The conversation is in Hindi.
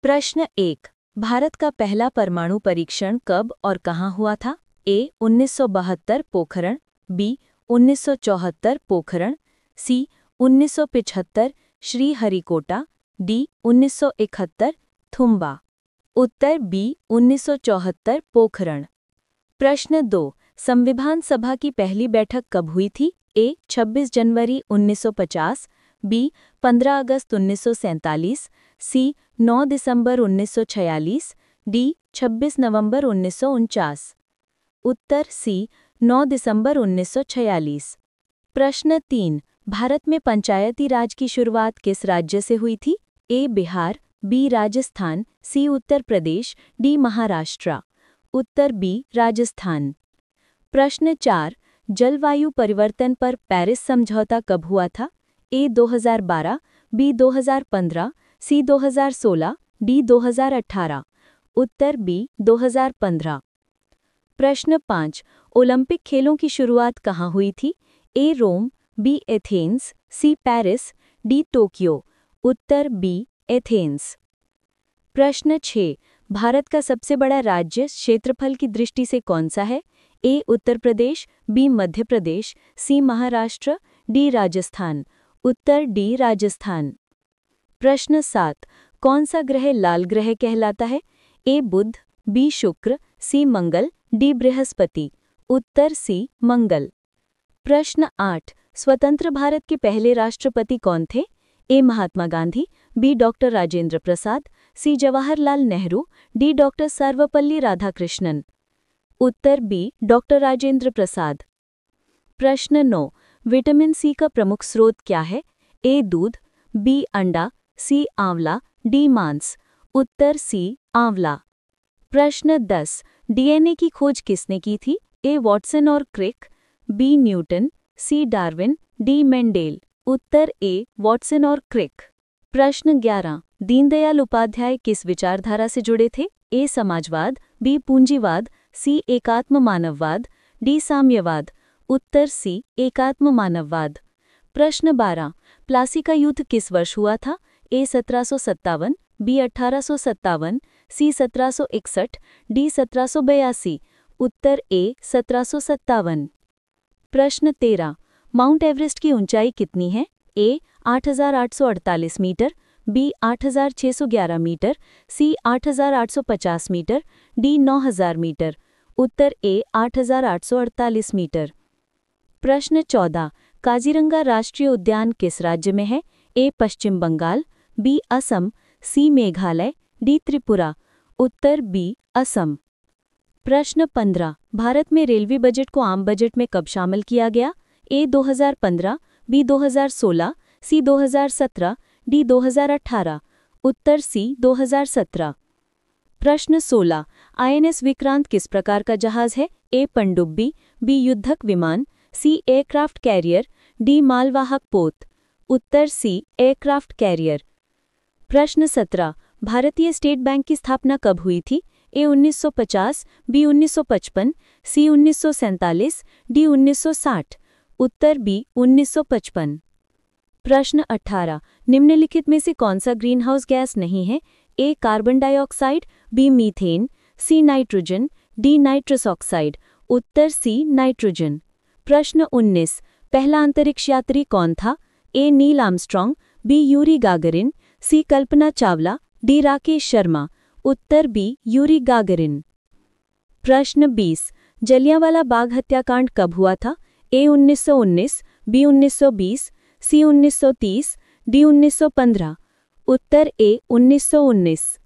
प्रश्न 1। भारत का पहला परमाणु परीक्षण कब और कहाँ हुआ था? ए 1972 पोखरण, बी 1974 पोखरण, सी 1975 श्रीहरिकोटा, डी 1971 थुम्बा। उत्तर बी 1974 पोखरण। प्रश्न 2। संविधान सभा की पहली बैठक कब हुई थी? ए 26 जनवरी 1950, बी 15 अगस्त 1947, सी 9 दिसंबर 1946, डी 26 नवंबर 1949। उत्तर सी 9 दिसंबर 1946। प्रश्न 3। भारत में पंचायती राज की शुरुआत किस राज्य से हुई थी? ए बिहार, बी राजस्थान, सी उत्तर प्रदेश, डी महाराष्ट्र। उत्तर बी राजस्थान। प्रश्न 4। जलवायु परिवर्तन पर पेरिस समझौता कब हुआ था? ए 2012, बी 2015, सी 2016, डी 2018। उत्तर बी 2015। प्रश्न 5। ओलंपिक खेलों की शुरुआत कहाँ हुई थी? A Rome, B Athens, C Paris, D Tokyo. उत्तर बी एथेंस। प्रश्न 6। भारत का सबसे बड़ा राज्य क्षेत्रफल की दृष्टि से कौन सा है? ए उत्तर प्रदेश, बी मध्य प्रदेश, सी महाराष्ट्र, डी राजस्थान। उत्तर डी राजस्थान। प्रश्न 7। कौन सा ग्रह लाल ग्रह कहलाता है? ए बुध, बी शुक्र, सी मंगल, डी बृहस्पति। उत्तर सी मंगल। प्रश्न 8। स्वतंत्र भारत के पहले राष्ट्रपति कौन थे? ए महात्मा गांधी, बी डॉक्टर राजेंद्र प्रसाद, सी जवाहरलाल नेहरू, डी डॉक्टर सर्वपल्ली राधाकृष्णन। उत्तर बी डॉक्टर राजेंद्र प्रसाद। प्रश्न 9। विटामिन सी का प्रमुख स्रोत क्या है? ए दूध, बी अंडा, सी आंवला, डी मांस। उत्तर सी आंवला। प्रश्न 10। डीएनए की खोज किसने की थी? ए वॉटसन और क्रिक, बी न्यूटन, सी डार्विन, डी मेंडेल। उत्तर ए वॉटसन और क्रिक। प्रश्न 11। दीनदयाल उपाध्याय किस विचारधारा से जुड़े थे? ए समाजवाद, बी पूंजीवाद, सी एकात्म मानववाद, डी साम्यवाद। उत्तर सी एकात्म मानववाद। प्रश्न 12। प्लासी का युद्ध किस वर्ष हुआ था? ए 1757, बी 1857, सी 1761, डी 1782। उत्तर ए 1757। प्रश्न 13। माउंट एवरेस्ट की ऊंचाई कितनी है? ए 8848 मीटर, बी 8611 मीटर, सी 8850 मीटर, डी 9000 मीटर। उत्तर ए 8848 मीटर। प्रश्न 14। काजीरंगा राष्ट्रीय उद्यान किस राज्य में है? ए पश्चिम बंगाल, बी असम, सी मेघालय, डी त्रिपुरा। उत्तर बी असम। प्रश्न 15। भारत में रेलवे बजट को आम बजट में कब शामिल किया गया? ए 2015, बी 2016, सी 2017, डी 2018। उत्तर सी 2017। प्रश्न 16। आईएनएस विक्रांत किस प्रकार का जहाज है? ए पनडुब्बी, बी युद्धक विमान, सी एयरक्राफ्ट कैरियर, डी मालवाहक पोत। उत्तर सी एयरक्राफ्ट कैरियर। प्रश्न 17। भारतीय स्टेट बैंक की स्थापना कब हुई थी? ए 1950, बी 1955, सी 1947, डी 1960। उत्तर बी 1955। प्रश्न 18। निम्नलिखित में से कौन सा ग्रीनहाउस गैस नहीं है? A carbon dioxide, B methane, C nitrogen, D nitrous oxide. उत्तर सी नाइट्रोजन। प्रश्न 19। पहला अंतरिक्ष यात्री कौन था? A Neil Armstrong, B Yuri Gagarin, C Kalpana Chawla, D Rakesh Sharma. उत्तर बी यूरी गागरिन। प्रश्न 20। जलियांवाला बाग हत्याकांड कब हुआ था? A 1919, B 1920, C 1930, D 1915। उत्तर ए 1919।